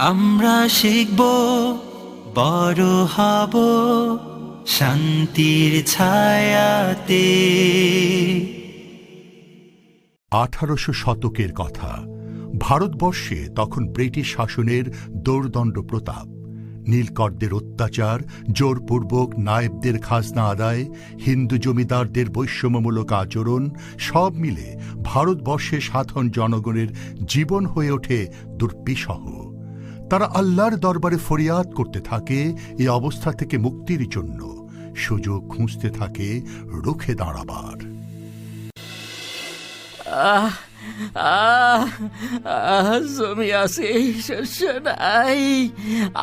আমরা শিখব, বড় হব শান্তির ছায়াতে। 1800 শতকের কথা। ভারতবর্ষে তখন ব্রিটিশ শাসনের দোর্দণ্ড প্রতাপ। নীলকরদের অত্যাচার, জোরপূর্বক নায়েবদের খাজনা আদায়, হিন্দু জমিদারদের বৈষম্যমূলক আচরণ, সব মিলে ভারতবর্ষে সাধারণ জনগণের জীবন হয়ে ওঠে দুর্বিষহ। তারা আল্লাহর দরবারে ফরিয়াদ করতে থাকে এই অবস্থা থেকে মুক্তির জন্য, সুযোগ খুঁজতে থাকে রুখে দাঁড়াবার। জমি আছে, শস্য নাই,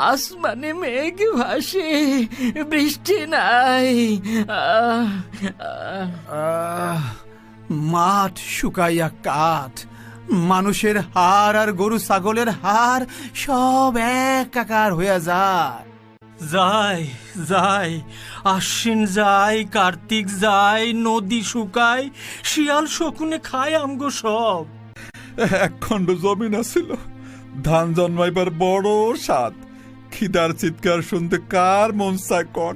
আসমানে মেঘ ভাসে, বৃষ্টি নাই। মাঠ শুকাইয়া কাঠ, মানুষের হাড় আর গরু ছাগলের হাড় সব একাকার হইয়া যায়। যায় যায়, আশ্বিন যায়, কার্তিক যায়, নদী শুকায়, শিয়াল শকুনে খায় আমগো সব। এক খণ্ড জমিন আছিল, ধান জন্মাইবার বড় স্বাদ, খিদার চিৎকার শুনতে কার মন চায় কন?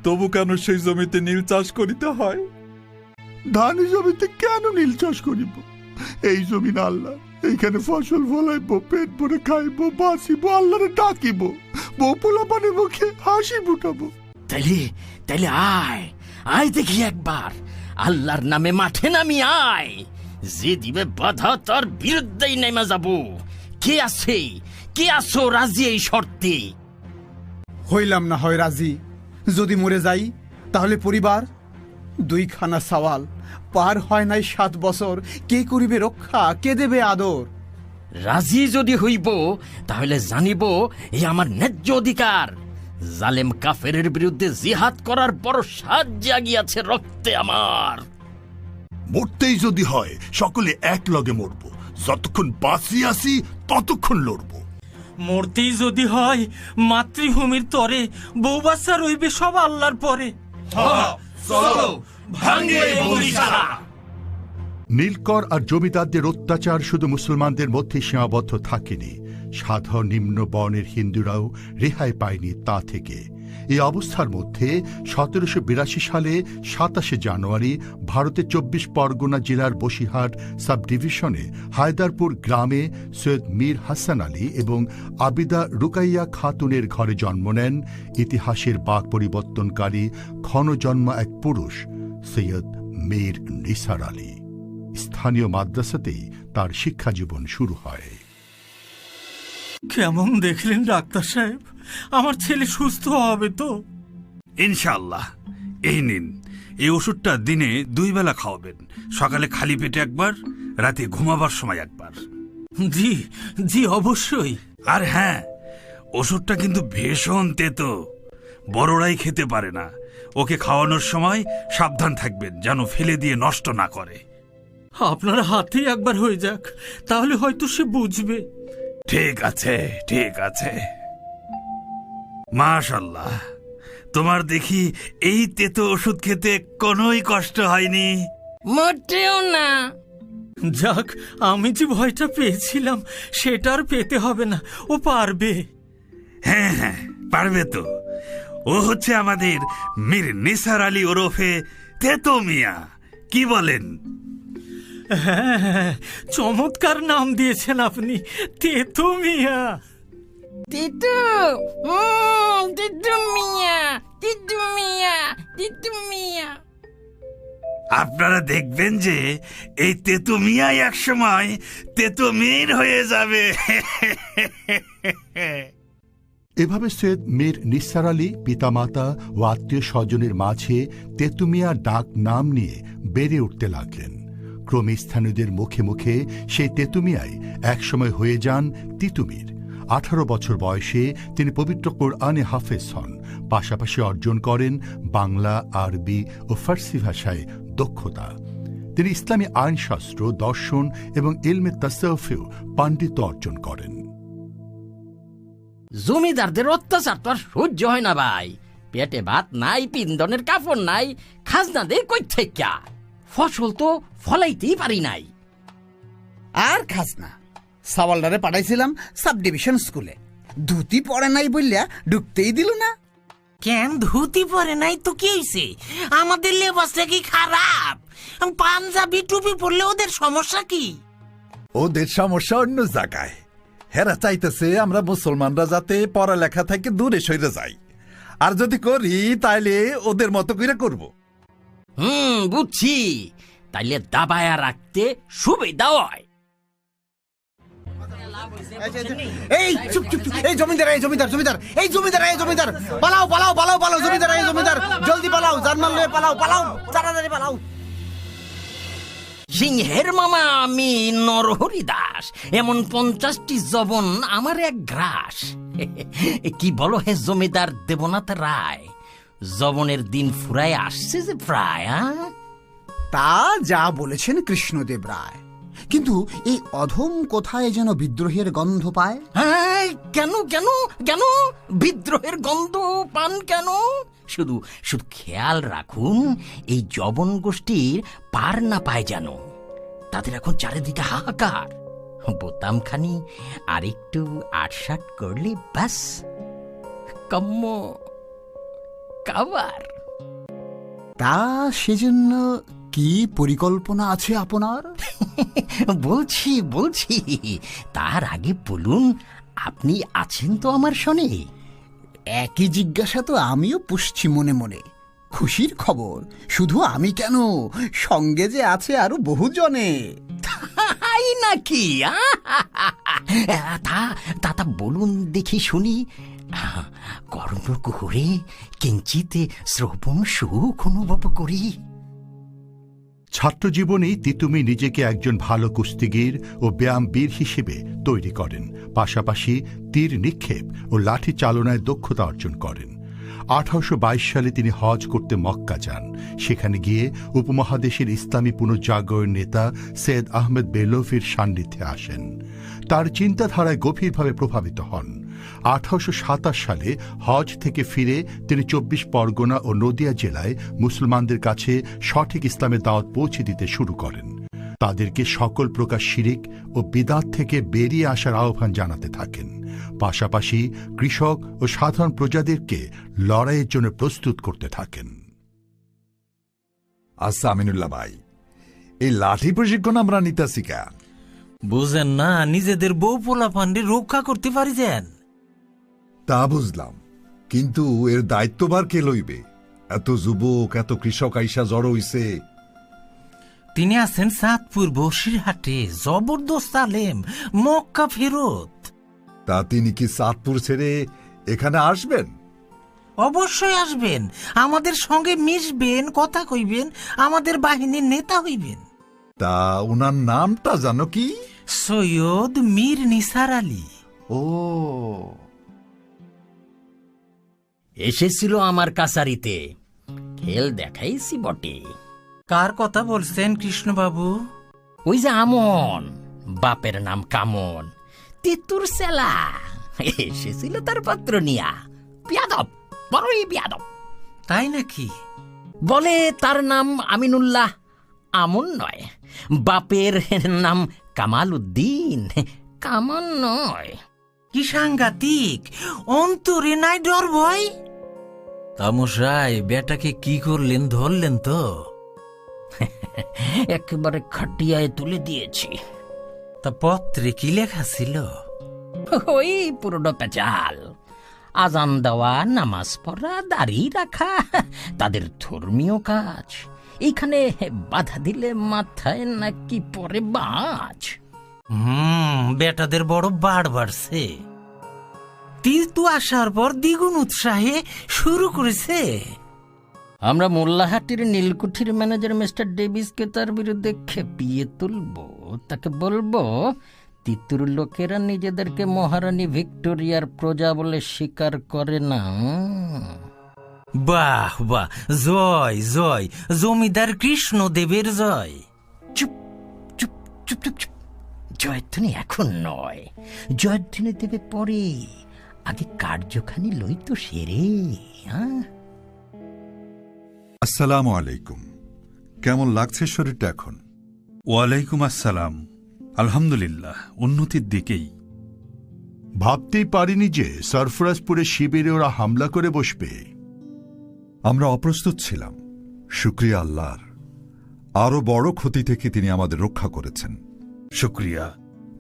তবু কেন সেই জমিতে নীল চাষ করিতে হয়? ধান জমিতে কেন নীল চাষ করিব? এই জমিন আল্লাহ, এইখানে ফসল ফলাইব, পেট ভরে খাইব, বাঁচিব, আল্লাহরে ডাকিব, বউ পোলাপানের মুখে হাসি ফুটাবো। তাইলে তাইলে আয় আয় দেখি একবার, আল্লাহর নামে মাঠে নামি আয়। যে দিবে বাধা তার বিরুদ্ধেই নেমে যাব। কে আছে, কে আছো রাজি এই শর্তে? হইলাম না হয় রাজি। যদি মরে যাই তাহলে পরিবার, 2 খানা সওয়াল, পার হয় নাই 7 বছর, কে করিবে রক্ষা, কে দেবে আদর? রাজি যদি হইব তাহলে জানিব এই আমার ন্যায্য অধিকার। জালেম কাফেরের বিরুদ্ধে জিহাদ করার বড় সাজ জাগিয়াছে রক্তে আমার। মরতেই যদি হয় সকলে এক লগে মরব, যতক্ষণ বাঁচিয়ে আছি ততক্ষণ লড়ব। মরতেই যদি হয় মাতৃভূমির তরে, বউ বাচ্চা রইবে সব আল্লাহর পরে। নীলকর আর জমিদারদের অত্যাচার শুধু মুসলমানদের মধ্যে সীমাবদ্ধ থাকেনি, সাধারণ নিম্ন বর্ণের হিন্দুরাও রেহাই পায়নি তা থেকে। এই অবস্থার মধ্যে 1782 সালে 27 জানুয়ারি ভারতের 24 পরগনা জেলার বসিরহাট সাব ডিভিশনে হায়দারপুর গ্রামে সৈয়দ মীর হাসান আলী এবং আবিদা রুকাইয়া খাতুনের ঘরে জন্ম নেন ইতিহাসের বাক পরিবর্তনকারী ক্ষণজন্মা এক পুরুষ সৈয়দ মীর নিসার আলী। স্থানীয় মাদ্রাসাতেই তার শিক্ষা জীবন শুরু হয়। কেমন দেখলেন ডাক্তার সাহেব, আমার ছেলে সুস্থ হবে তো? ইনশাআল্লাহ। এই নিন, এই ওষুধটা দিনে 2 বেলা খাওয়াবেন, সকালে খালি পেটে একবার, রাতে ঘুমাবার সময় একবার। জি জি অবশ্যই। আর হ্যাঁ, ওষুধটা কিন্তু ভীষণ তেতো, বড়রাই খেতে পারে না। ওকে খাওয়ানোর সময় সাবধান থাকবেন যেন ফেলে দিয়ে নষ্ট না করে। আপনার হাতেই একবার হয়ে যাক, তাহলে হয়তো সে বুঝবে। ঠিক আছে ঠিক আছে। মাশাআল্লাহ, তোমার দেখি এই তেতো ওষুধ খেতে কোনোই কষ্ট হয়নি। মোটেও না। যাক, আমি যে ভয়টা পেয়েছিলাম সেটা আর পেতে হবে না, ও পারবে। হ্যাঁ হ্যাঁ, পারবে তো। ও হচ্ছে আমাদের মীর নিসার আলী ওরফে তেতো মিয়া, কি বলেন? হ্যাঁ হ্যাঁ, চমৎকার নাম দিয়েছেন আপনি, তেতো মিয়া। তিতু, তিতু মিয়া, তিতু মিয়া, তিতু মিয়া। আপনারা দেখবেন যে এই তেতো মিয়াই একসময় তেতো মীর হয়ে যাবে। এভাবে সৈয়দ মীর নিসার আলী পিতামাতা ও আত্মীয় স্বজনের মাঝে তেতুমিয়া ডাক নাম নিয়ে বেড়ে উঠতে লাগলেন। ক্রমে স্থানীয়দের মুখে মুখে সেই তেতুমিয়াই একসময় হয়ে যান তিতুমির। 18 বছর বয়সে তিনি পবিত্র কোরআনে হাফেজ হন, পাশাপাশি অর্জন করেন বাংলা, আরবি ও ফার্সি ভাষায় দক্ষতা। তিনি ইসলামী আইনশাস্ত্র, দর্শন এবং ইলমে তাসাউফেও পাণ্ডিত্য অর্জন করেন। জমিদারদের অত্যাচার তো আর সহ্য হয় না ভাই। পেটে ভাত নাই, পিন্দনের কাপড় নাই, খাজনা দেয় কই থেকে? ফসল তো ফলাইতেই পারি নাই। আর খাজনা, সাওয়ালদারে পাঠাইছিলাম সাব ডিভিশন স্কুলে, ধুতি পরে নাই বললা ঢুকতেই দিল না। কেন ধুতি পরে নাই তো কি হয়েছে? আমাদের লেবাসটা কি খারাপ? পাঞ্জাবি টুপি পরলে ওদের সমস্যা কি? ওদের সমস্যা অন্য জায়গায়। হেরা চাইতেছে আমরা মুসলমানরা যাতে পড়ালেখা থেকে দূরে সরে যাই, আর যদি করি তাইলে ওদের মতো করে করব। বুঝছি, তাইলে দাবায়া রাখতে সুবিধা হয়। এই চুপ চুপ চুপ, এই জমিদার, এই জমিদার, জমিদার, এই জমিদার, এই জমিদার, পালাও পালাও পালাও পালাও, জমিদার, এই জমিদার, জলদি পালাও, জার্মান লয়ে পালাও, পালাও, তাড়াতাড়ি পালাও। সিংহের মামা আমি নরহরি দাস, এমন 50টি জবন আমার এক গ্রাস। কি বলো হে জমিদার দেবনাথ রায়, জবনের দিন ফুরায় আসছে যে প্রায়। তা যা বলেছেন কৃষ্ণদেব রায়, কিন্তু এই অধম কোথায় যেন বিদ্রোহের গন্ধ পায়। হ্যাঁ, কেন কেন কেন বিদ্রোহের গন্ধ পান কেন? শুধু শুধু খেয়াল রাখুন এই জবন গোষ্ঠীর পার না পায় যেন। তাদের এখন চারিদিকে হাহাকার। বোতামখানি আরেকটু আটসাট করলে ব্যাস কম্ম কাবার। তা সেজন্য কি পরিকল্পনা আছে আপনার? বলছি বলছি, তার আগে বলুন আপনি আছেন তো আমার শোনে? একই জিজ্ঞাসা তো আমিও পুষছি মনে মনে। খুশির খবর, শুধু আমি কেন, সঙ্গে যে আছে আরো বহুজনে। তাই নাকি? তা তা তা বলুন দেখি শুনি। কর্ণকুহরে কিঞ্চিতে শ্রবণ সুখ অনুভব করি। ছাত্রজীবনেই তিতুমী নিজেকে একজন ভালো কুস্তিগীর ও ব্যায়ামবীর হিসেবে তৈরি করেন, পাশাপাশি তীর নিক্ষেপ ও লাঠি চালনায় দক্ষতা অর্জন করেন। 1822 সালে তিনি হজ করতে মক্কা যান। সেখানে গিয়ে উপমহাদেশের ইসলামী পুনর্জাগরণ নেতা সৈয়দ আহমেদ বেলভির সান্নিধ্যে আসেন। তার চিন্তাধারায় গভীরভাবে প্রভাবিত হন। 1827 সালে হজ থেকে ফিরে তিনি 24 পরগনা ও নদিয়া জেলায় মুসলমানদের কাছে সঠিক ইসলামের দাওয়াত পৌঁছে দিতে শুরু করেন। তাদেরকে সকল প্রকার শিরিক ও বিদআত থেকে বেরিয়ে আসার আহ্বান জানাতে থাকেন। পাশাপাশি কৃষক ও সাধারণ প্রজাদেরকে লড়াইয়ের জন্য প্রস্তুত করতে থাকেন। আচ্ছা আমিনুল্লাহ ভাই, এই লাঠি প্রশিক্ষণ আমরা নিতেছি কেন? বুঝেন না, নিজেদের বউ পোলা পান্ডে রক্ষা করতে পারি যেন। তা বুঝলাম, কিন্তু এর দায়িত্বভার কে লইবে? এত যুবক, এত কৃষক আইসা জড়ো হইছে। তিনি আছেন চাঁদপুর বসিরহাটে, জবরদস্ত আলেম, মক্কা ফেরত। তা তিনি কি চাঁদপুর ছেড়ে এখানে আসবেন? অবশ্যই আসবেন, আমাদের সঙ্গে মিশবেন, কথা কইবেন, আমাদের বাহিনীর নেতা হইবেন। তা উনার নামটা জানো কি? সৈয়দ মীর নিসার আলী। ও, এসেছিল আমার কাছারিতে, খেল দেখাইছি বটে। কার কথা বলছেন কৃষ্ণবাবু? ওই যে আমন, বাপের নাম কামন, তিতুর সেলা, এসেছিল তার পত্র নিয়া। বিয়াদব, বড়ই বিয়াদব। তাই নাকি? বলে তার নাম আমিনুল্লাহ, আমন নয়। বাপের নাম কামাল উদ্দিন, কামান নয়। কি সাংঘাতিক, অন্তরে নাই ডর ভয়। তামশাই, বেটাকে কি করলেন, ধরলেন তো? একেবারে খাটিয়ায় তুলে দিয়েছি। তা পত্রে কি লেখা ছিল? ওই পুরোনো পেঁচাল। আজান দেওয়া, নামাজ পড়া, দাড়ি রাখা তাদের ধর্মীয় কাজ। এইখানে বাধা দিলে মাথায় নাকি পরে বাজ। বেটাদের বড় বাড় বাড়ছে। তিতু আসার পর দ্বিগুণ উৎসাহে শুরু করেছে। আমরা মোল্লাহাটির নীলকুঠির ম্যানেজার মিস্টার ডেভিসকে তার বিরুদ্ধে খেপিয়ে তুলব। তাকে বলবো তিতুর লোকেরা নিজেদেরকে মহারানী ভিক্টোরিয়ার প্রজা বলে স্বীকার করে না। বাহ বাহ, জয় জয়, জমিদার কৃষ্ণদেবের জয়। চুপ চুপ চুপ চুপ চুপ, জয়ধ্বনি এখন নয়, জয়ধ্বনি দেবে পরে। আগে কার্যখানি লই তো সেরে। আসসালামু আলাইকুম। কেমন লাগছে শরীরটা এখন? ওয়ালাইকুম আসসালাম। আলহামদুলিল্লাহ, উন্নতির দিকেই। ভাবতেই পারিনি যে সরফরাজপুরে শিবিরে ওরা হামলা করে বসবে। আমরা অপ্রস্তুত ছিলাম। শুকরিয়া আল্লাহর, আরো বড় ক্ষতি থেকে তিনি আমাদের রক্ষা করেছেন। শুক্রিয়া।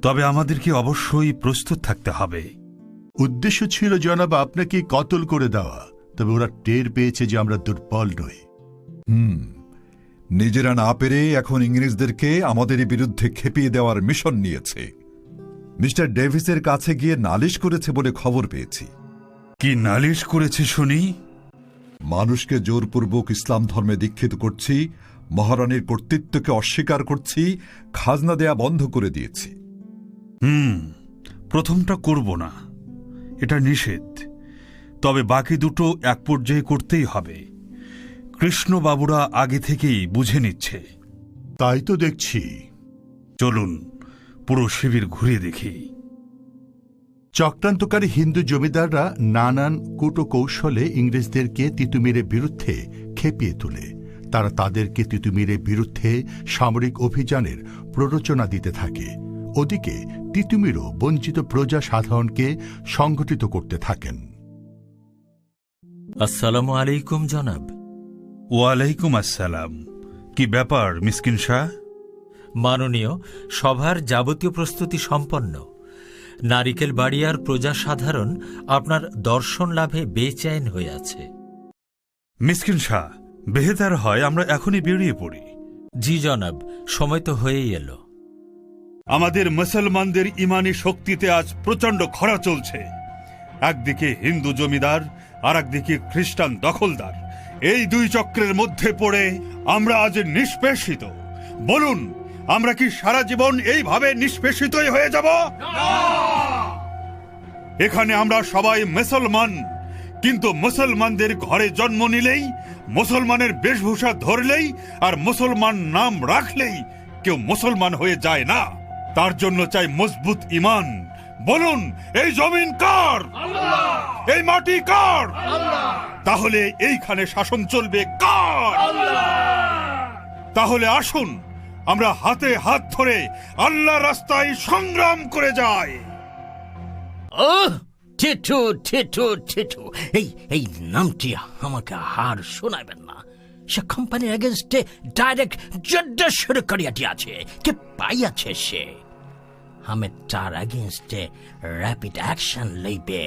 তবে আমাদেরকে অবশ্যই প্রস্তুত থাকতে হবে। উদ্দেশ্য ছিল জনাব আপনাকে কতল করে দেওয়া, তবে ওরা টের পেয়েছে যে আমরা দুর্বল নই। নিজেরা না পেরে এখন ইংরেজদেরকে আমাদের বিরুদ্ধে খেপিয়ে দেওয়ার মিশন নিয়েছে। মিস্টার ডেভিসের কাছে গিয়ে নালিশ করেছে বলে খবর পেয়েছি। কি নালিশ করেছে শুনি? মানুষকে জোরপূর্বক ইসলাম ধর্মে দীক্ষিত করছি, মহারানীর কর্তৃত্বকে অস্বীকার করছি, খাজনা দেয়া বন্ধ করে দিয়েছি। প্রথমটা করব না, এটা নিষেধ। তবে বাকি দুটো এক পর্যায়ে করতেই হবে। কৃষ্ণবাবুরা আগে থেকেই বুঝে নিচ্ছে। তাই তো দেখছি। চলুন পুরো শিবির ঘুরে দেখি। চক্রান্তকারী হিন্দু জমিদাররা নানান কূটকৌশলে ইংরেজদেরকে তিতুমিরের বিরুদ্ধে খেপিয়ে তোলে। তারা তাদেরকে তিতুমিরের বিরুদ্ধে সামরিক অভিযানের প্ররোচনা দিতে থাকে। ওদিকে তিতুমিরও বঞ্চিত প্রজা সাধারণকে সংগঠিত করতে থাকেন। আসসালামু আলাইকুম জনাব। ওয়ালাইকুম আসসালাম। কি ব্যাপার মিসকিন শাহ? মাননীয়, সভার যাবতীয় প্রস্তুতি সম্পন্ন। নারিকেল বাড়িয়ার প্রজা সাধারণ আপনার দর্শন লাভে বেচैन হয়ে আছে। মিসকিন শাহ, বেহেতার হয় আমরা এখনই বেরিয়ে পড়ি। জি জনাব, সময় তো হয়েই এলো। আমাদের মুসলমানদের ইমানি শক্তিতে আজ প্রচন্ড খরা চলছে। একদিকে হিন্দু জমিদার, আর একদিকে খ্রিস্টান দখলদার। এই দুই চক্রের মধ্যে পড়ে আমরা আজ নিষ্পেষিত। বলুন, আমরা কি সারা জীবন এইভাবে নিষ্পেষিতই হয়ে যাব? এখানে আমরা সবাই মুসলমান, কিন্তু মুসলমানদের ঘরে জন্ম নিলেই, মুসলমানের বেশভূষা ধরলেই আর মুসলমান নাম রাখলেই কেউ মুসলমান হয়ে যায় না। তার জন্য চাই মজবুত ঈমান। বলুন, এই জমিন কার? এই মাটি কার? তাহলে এইখানে শাসন চলবে কার? তাহলে আসুন আমরা হাতে হাত ধরে আল্লাহ রাস্তায় সংগ্রাম করে যাই। টিটু টিটু টিটু, এই নামটি আমাকে হার শোনাবেন না। সে কোম্পানির এগেনস্টে ডাইরেক্ট যুদ্ধ শুরু করিয়া দিয়াছে। কে পাইয়াছে সে? আমি তার এগেনস্টে র্যাপিড অ্যাকশন লইবে।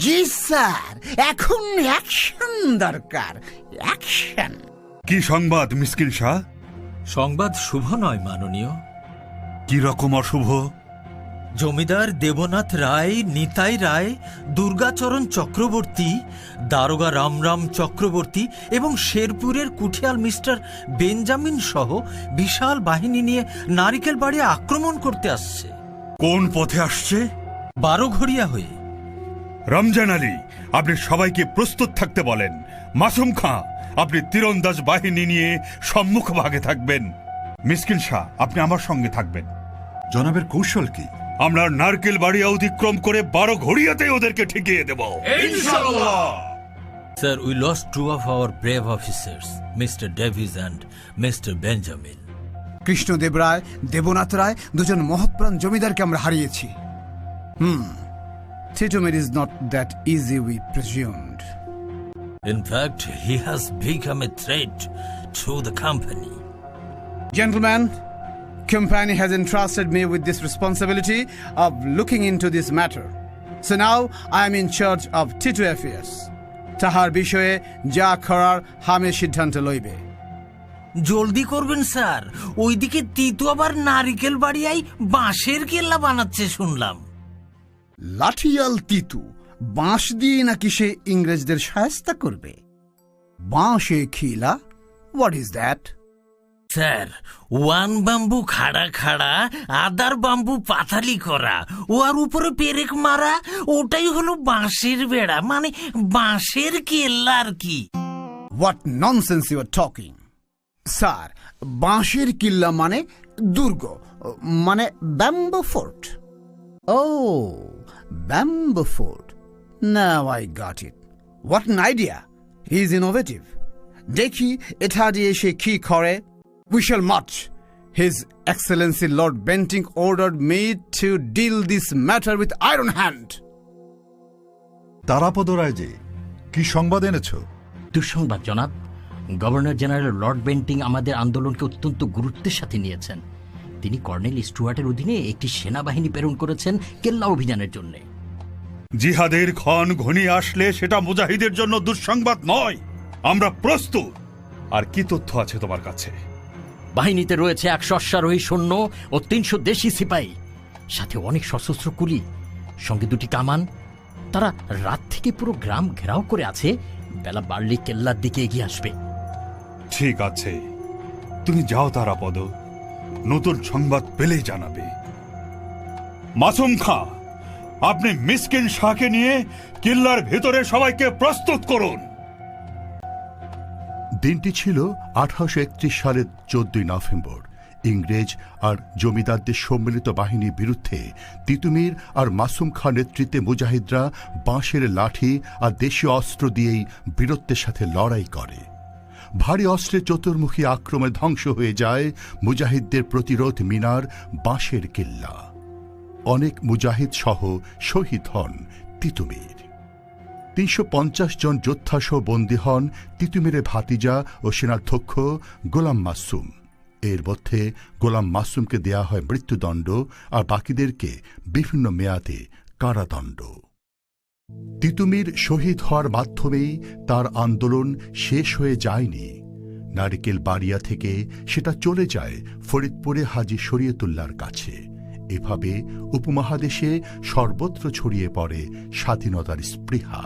জি স্যার, এখন অ্যাকশন দরকার, অ্যাকশন। কি সংবাদ মিসকিন শাহ? সংবাদ শুভ নয় মাননীয়। কি রকম অশুভ? জমিদার দেবনাথ রায়, নিতাই রায়, দুর্গাচরণ চক্রবর্তী, দারোগা রামরাম চক্রবর্তী এবং শেরপুরের কুঠিয়াল মিস্টার বেঞ্জামিন সহ বিশাল বাহিনী নিয়ে নারিকেল বাড়ি আক্রমণ করতে আসছে। কোন পথে আসছে? 12 ঘড়িয়া হয়ে। রমজান আলী, আপনি সবাইকে প্রস্তুত থাকতে বলেন। মাসুম খাঁ, আপনি তীরন্দাজ বাহিনী নিয়ে সম্মুখ ভাগে থাকবেন। মিসকিন শাহ, আপনি আমার সঙ্গে থাকবেন। জনাবের কৌশল কি? আমরা নারকেল বাড়িয়া অতিক্রম করে 12 ঘড়িয়াতে ওদেরকে ঠেকিয়ে দেব ইনশাআল্লাহ। Sir, we lost 2 of our brave officers, Mr. Davies and Mr. Benjamin. Krishnadeva রায়, দেবনাথ রায়, দুজন মহৎপ্রাণ জমিদারকে আমরা হারিয়েছি। Titumir is not that easy we presumed. In fact, he has become a threat to the company. Gentlemen, company has entrusted me with this responsibility of looking into this matter. So now I am in charge of Titu affairs. তাহার বিষয়ে যা করার আমি সিদ্ধান্ত লইবে। জলদি করবেন sir, ওইদিকে তিতু আবার নারিকেল বাড়িয়াই বাঁশের কেল্লা বানাচ্ছে শুনলাম। লাঠিয়াল তিতু বাঁশ দিয়ে নাকি সে ইংরেজদের শায়েস্তা করবে? বাঁশে খিলা, what is that? Sir, one bamboo খাড়া খাড়া, আদার বাম্বু পাতালি করা, ও আর উপরে পেরেক মারা, ওটাই হলো বাঁশের বেড়া, মানে বাঁশের কেল্লা আর কি। What nonsense you are talking? Sir, বাঁশের কিল্লা মানে দুর্গ, মানে ব্যাম্বো ফোর্ট। ও, bamboo fort, now I got it. What an idea! He is innovative. দেখি এটা দিয়ে সে কি করে। We shall march. His Excellency Lord Bentinck ordered me to deal this matter with iron hand. Tarapada রায় যে, কি সংবাদ এনেছ? দুঃসংবাদ জনাব, গভর্নর জেনারেল লর্ড বেন্টিং আমাদের আন্দোলনকে অত্যন্ত গুরুত্বের সাথে নিয়েছেন। তিনি কর্নেল স্টুয়ার্টের অধীনে একটি সেনাবাহিনী প্রেরণ করেছেন কেল্লা অভিযানের জন্য। জিহাদের ক্ষণ ঘনিয়ে আসলে সেটা মুজাহিদের জন্য দুঃসংবাদ নয়। আমরা প্রস্তুত। আর কি তথ্য আছে তোমার কাছে? বাহিনীতে রয়েছে 100 অশ্বারোহী সৈন্য ও 300 দেশি সিপাহী, সাথে অনেক সশস্ত্র কুলি, সঙ্গে 2টি কামান। তারা রাত থেকে পুরো গ্রাম ঘেরাও করে আছে, বেলা বাড়লে কেল্লার দিকে এগিয়ে আসবে। ঠিক আছে, তুমি যাও তারাপদ, নতুন সংবাদ পেলেই জানাবে। মাসুম খাঁ, আপনি মিসকিন শাহকে নিয়ে কিল্লার ভেতরে সবাইকে প্রস্তুত করুন। দিনটি ছিল 1831 সালের 14 নভেম্বর। ইংরেজ আর জমিদারদের সম্মিলিত বাহিনীর বিরুদ্ধে তিতুমির আর মাসুম খাঁ নেতৃত্বে মুজাহিদরা বাঁশের লাঠি আর দেশীয় অস্ত্র দিয়েই বীরত্বের সাথে লড়াই করে। ভারী অস্ত্রের চতুর্মুখী আক্রমণে ধ্বংস হয়ে যায় মুজাহিদদের প্রতিরোধ মিনার বাঁশের কিল্লা। অনেক মুজাহিদ সহ শহীদ হন তিতুমির। 350 জন যোদ্ধাসহ বন্দী হন তিতুমিরের ভাতিজা ও সেনাধ্যক্ষ গোলাম মাসুম। এর মধ্যে গোলাম মাসুমকে দেয়া হয় মৃত্যুদণ্ড আর বাকিদেরকে বিভিন্ন মেয়াদে কারাদণ্ড। তিতুমির শহীদ হওয়ার মাধ্যমেই তার আন্দোলন শেষ হয়ে যায়নি। নারিকেল বাড়িয়া থেকে সেটা চলে যায় ফরিদপুরে হাজী শরীয়তুল্লাহর কাছে। এভাবে উপমহাদেশে সর্বত্র ছড়িয়ে পড়ে স্বাধীনতার স্পৃহা।